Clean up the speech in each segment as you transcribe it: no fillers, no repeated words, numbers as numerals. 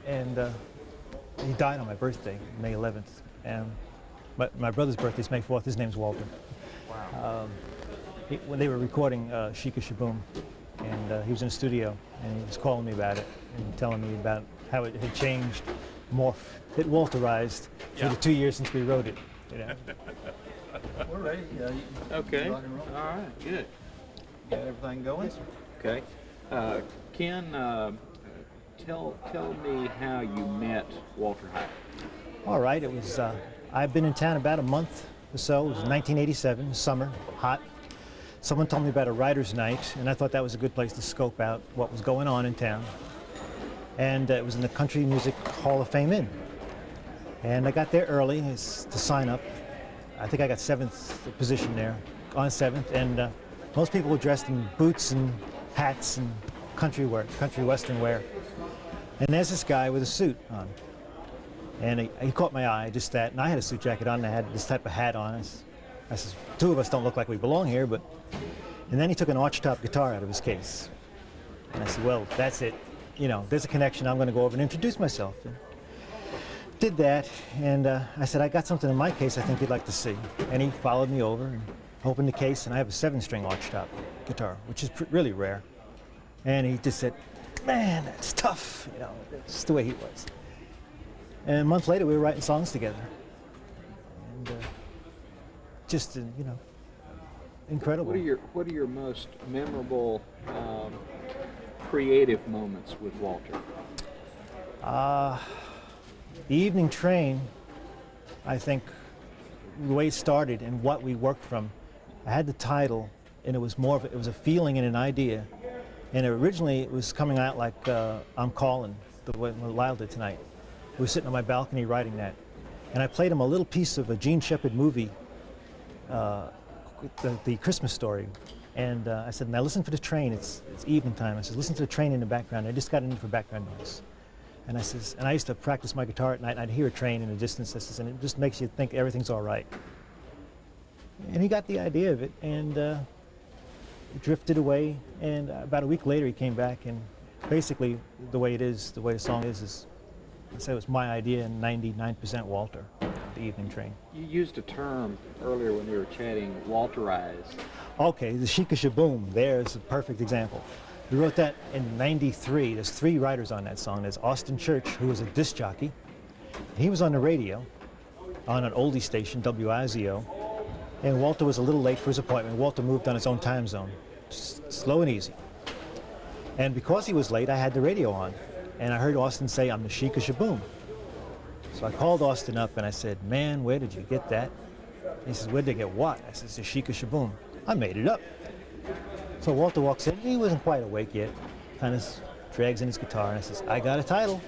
and he died on my birthday, May 11th. And my brother's birthday is May 4th. His name's Walter. Wow. When they were recording Shika Shaboom, and he was in the studio, and he was calling me about it and telling me about how it had changed, morphed, it Walterized for the 2 years since we wrote it. You know. We're ready. Okay. Rock and roll. All right. Good. Got everything going? Okay. Ken, tell me how you met Walter Hyde. All right, it was, I've been in town about a month or so. It was 1987, summer, hot. Someone told me about a writer's night, and I thought that was a good place to scope out what was going on in town. And it was in the Country Music Hall of Fame Inn. And I got there early to sign up. I think I got 7th position there, on 7th, and most people were dressed in boots and hats and country western wear. And there's this guy with a suit on. And he caught my eye, just that, and I had a suit jacket on, and I had this type of hat on. I says, two of us don't look like we belong here, but... And then he took an arch-top guitar out of his case. And I said, well, that's it. You know, there's a connection. I'm going to go over and introduce myself. And did that, and I said, I got something in my case I think you'd like to see. And he followed me over and opened the case, and I have a 7-string arch-top guitar, which is really rare. And he just said, man, that's tough. You know, that's the way he was. And a month later, we were writing songs together. And you know, incredible. What are your most memorable creative moments with Walter? The Evening Train, I think, the way it started and what we worked from. I had the title, and it was more of it was a feeling and an idea. And originally, it was coming out like I'm Calling, the way Lyle did tonight. We were sitting on my balcony writing that. And I played him a little piece of a Gene Shepard movie, the Christmas Story. And I said, now listen for the train, it's evening time. I said, listen to the train in the background. I just got it in for background noise. And I says, and I used to practice my guitar at night, and I'd hear a train in the distance, I says, and it just makes you think everything's all right. And he got the idea of it, and it drifted away. And about a week later, he came back, and basically the way the song is I'd say it was my idea and 99% Walter, the Evening Train. You used a term earlier when we were chatting, Walterized. Okay, the Shika Shaboom, there's a perfect example. We wrote that in '93. There's 3 writers on that song. There's Austin Church, who was a disc jockey. He was on the radio, on an oldie station, WIZO, and Walter was a little late for his appointment. Walter moved on his own time zone, just slow and easy. And because he was late, I had the radio on. And I heard Austin say, I'm the Shika Shaboom. So I called Austin up and I said, man, where did you get that? He says, where'd they get what? I said, the Shika Shaboom. I made it up. So Walter walks in, he wasn't quite awake yet, kind of drags in his guitar, and I says, I got a title.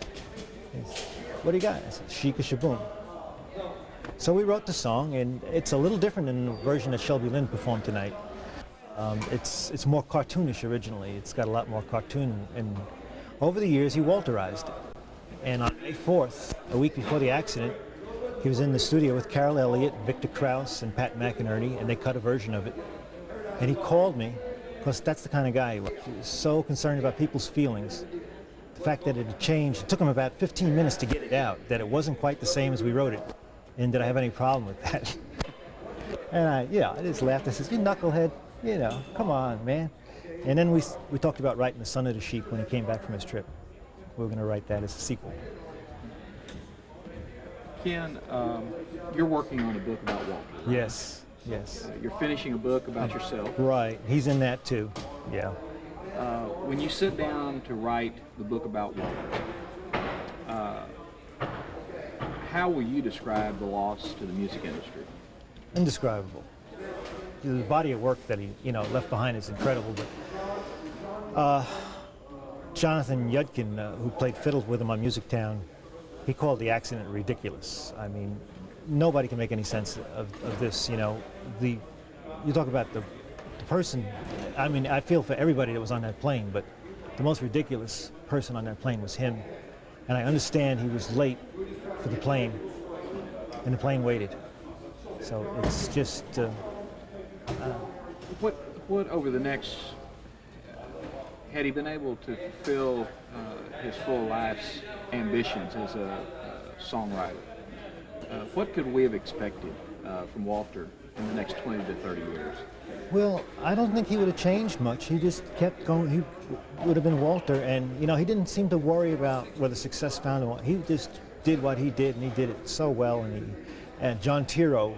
He says, what do you got? I said, Shika Shaboom. So we wrote the song, and it's a little different than the version that Shelby Lynn performed tonight. It's more cartoonish originally. It's got a lot more cartoon, and over the years, he Walterized it. And on May 4th, a week before the accident, he was in the studio with Carol Elliott, Victor Krauss, and Pat McInerney, and they cut a version of it. And he called me, because that's the kind of guy he was. He was so concerned about people's feelings. The fact that it had changed, it took him about 15 minutes to get it out, that it wasn't quite the same as we wrote it. And did I have any problem with that? And I just laughed. I said, you knucklehead, you know, come on, man. And then we talked about writing The Son of the Sheep when he came back from his trip. We were going to write that as a sequel. Ken, you're working on a book about Walter. Yes. You're finishing a book about yourself. Right. He's in that too. Yeah. When you sit down to write the book about Walter, how will you describe the loss to the music industry? Indescribable. The body of work that he, left behind is incredible. But Jonathan Yudkin, who played fiddle with him on Music Town, he called the accident ridiculous. I mean, nobody can make any sense of this. You talk about the person. I mean, I feel for everybody that was on that plane, but the most ridiculous person on that plane was him. And I understand he was late for the plane, and the plane waited. So it's just. What over the next had he been able to fulfill his full life's ambitions as a songwriter, what could we have expected from Walter in the next 20 to 30 years? Well, I don't think he would have changed much. He just kept going. He would have been Walter, and he didn't seem to worry about whether success found him. He just did what he did, and he did it so well. And John Tiro,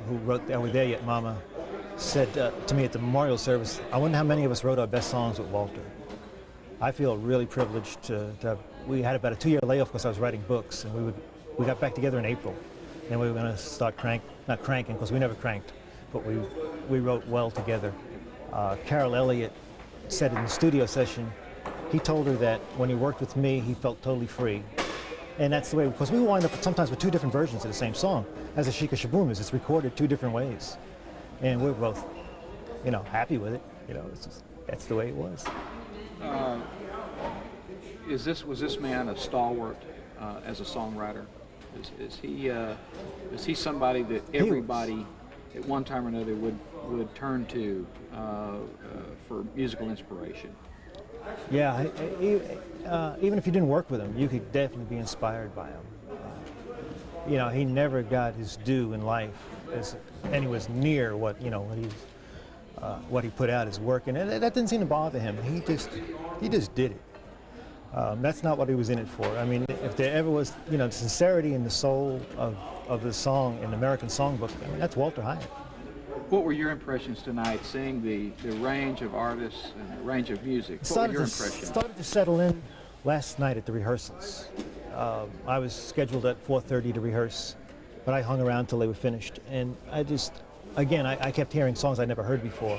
who wrote "Are We There Yet, Mama," said to me at the memorial service, "I wonder how many of us wrote our best songs with Walter." I feel really privileged to have. We had about a 2-year layoff because I was writing books, and we got back together in April, and we were going to start not cranking because we never cranked, but we wrote well together. Carol Elliott said in the studio session, he told her that when he worked with me, he felt totally free. And that's the way, because we wind up sometimes with 2 different versions of the same song. As a Sheikah Shaboom is, it's recorded 2 different ways. And we're both, happy with it. That's the way it was. Was this man a stalwart as a songwriter? Is he somebody that everybody at one time or another would turn to for musical inspiration? Yeah, even if you didn't work with him, you could definitely be inspired by him. He never got his due in life anywhere near what he put out as work, and that didn't seem to bother him. He just did it. That's not what he was in it for. I mean, if there ever was, the sincerity and the soul of the song in the American Songbook, that's Walter Hyatt. What were your impressions tonight, seeing the range of artists and the range of music? What were your impressions? Started to settle in last night at the rehearsals. I was scheduled at 4:30 to rehearse, but I hung around till they were finished. And I kept hearing songs I'd never heard before.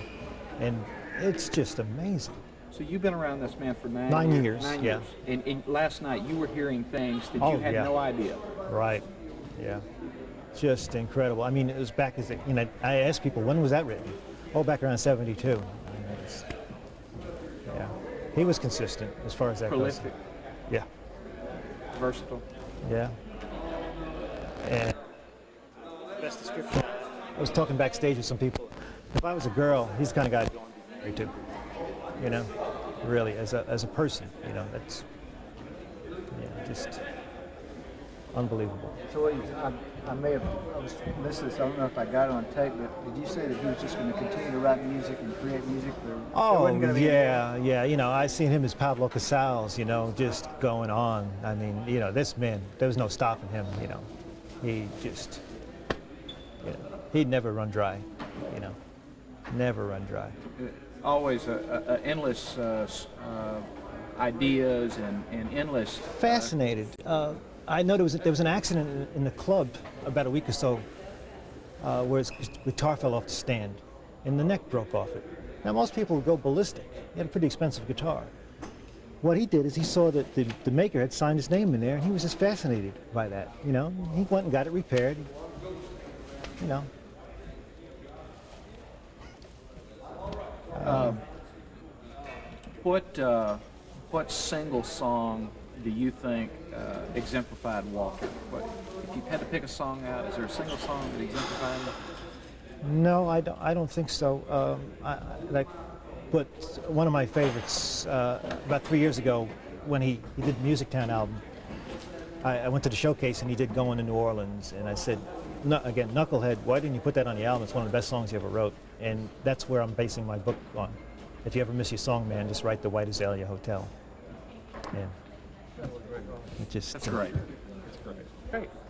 And it's just amazing. So you've been around this man for 9 years. 9 yeah. years. And last night you were hearing things that you had no idea. Right, yeah. Just incredible. I mean, it was back I asked people, when was that written? Oh, back around 72. Yeah. He was consistent as far as that goes. Prolific. Yeah. Versatile. Yeah. And best description. I was talking backstage with some people. If I was a girl, he's the kind of guy I'd go and be married to. Really, as a person, that's just unbelievable. So I missed this. I don't know if I got it on tape, but did you say that he was just going to continue to write music and create music? Yeah. I seen him as Pablo Casals, just going on. I mean, this man, there was no stopping him. He just, he'd never run dry. Never run dry. Always endless ideas and endless. Fascinated. I know there was an accident in the club about a week or so where his guitar fell off the stand and the neck broke off it. Now most people would go ballistic. He had a pretty expensive guitar. What he did is he saw that the maker had signed his name in there, and he was just fascinated by that. He went and got it repaired. What single song do you think exemplified Walter? If you had to pick a song out, is there a single song that exemplified him? No, I don't think so. But one of my favorites, about 3 years ago, when he did the Music Town album, I went to the showcase and he did Going to New Orleans, and I said, again, Knucklehead, why didn't you put that on the album? It's one of the best songs you ever wrote, and that's where I'm basing my book on. If you ever miss your song, man, just write the White Azalea Hotel. Yeah. That's great. That's great. Great.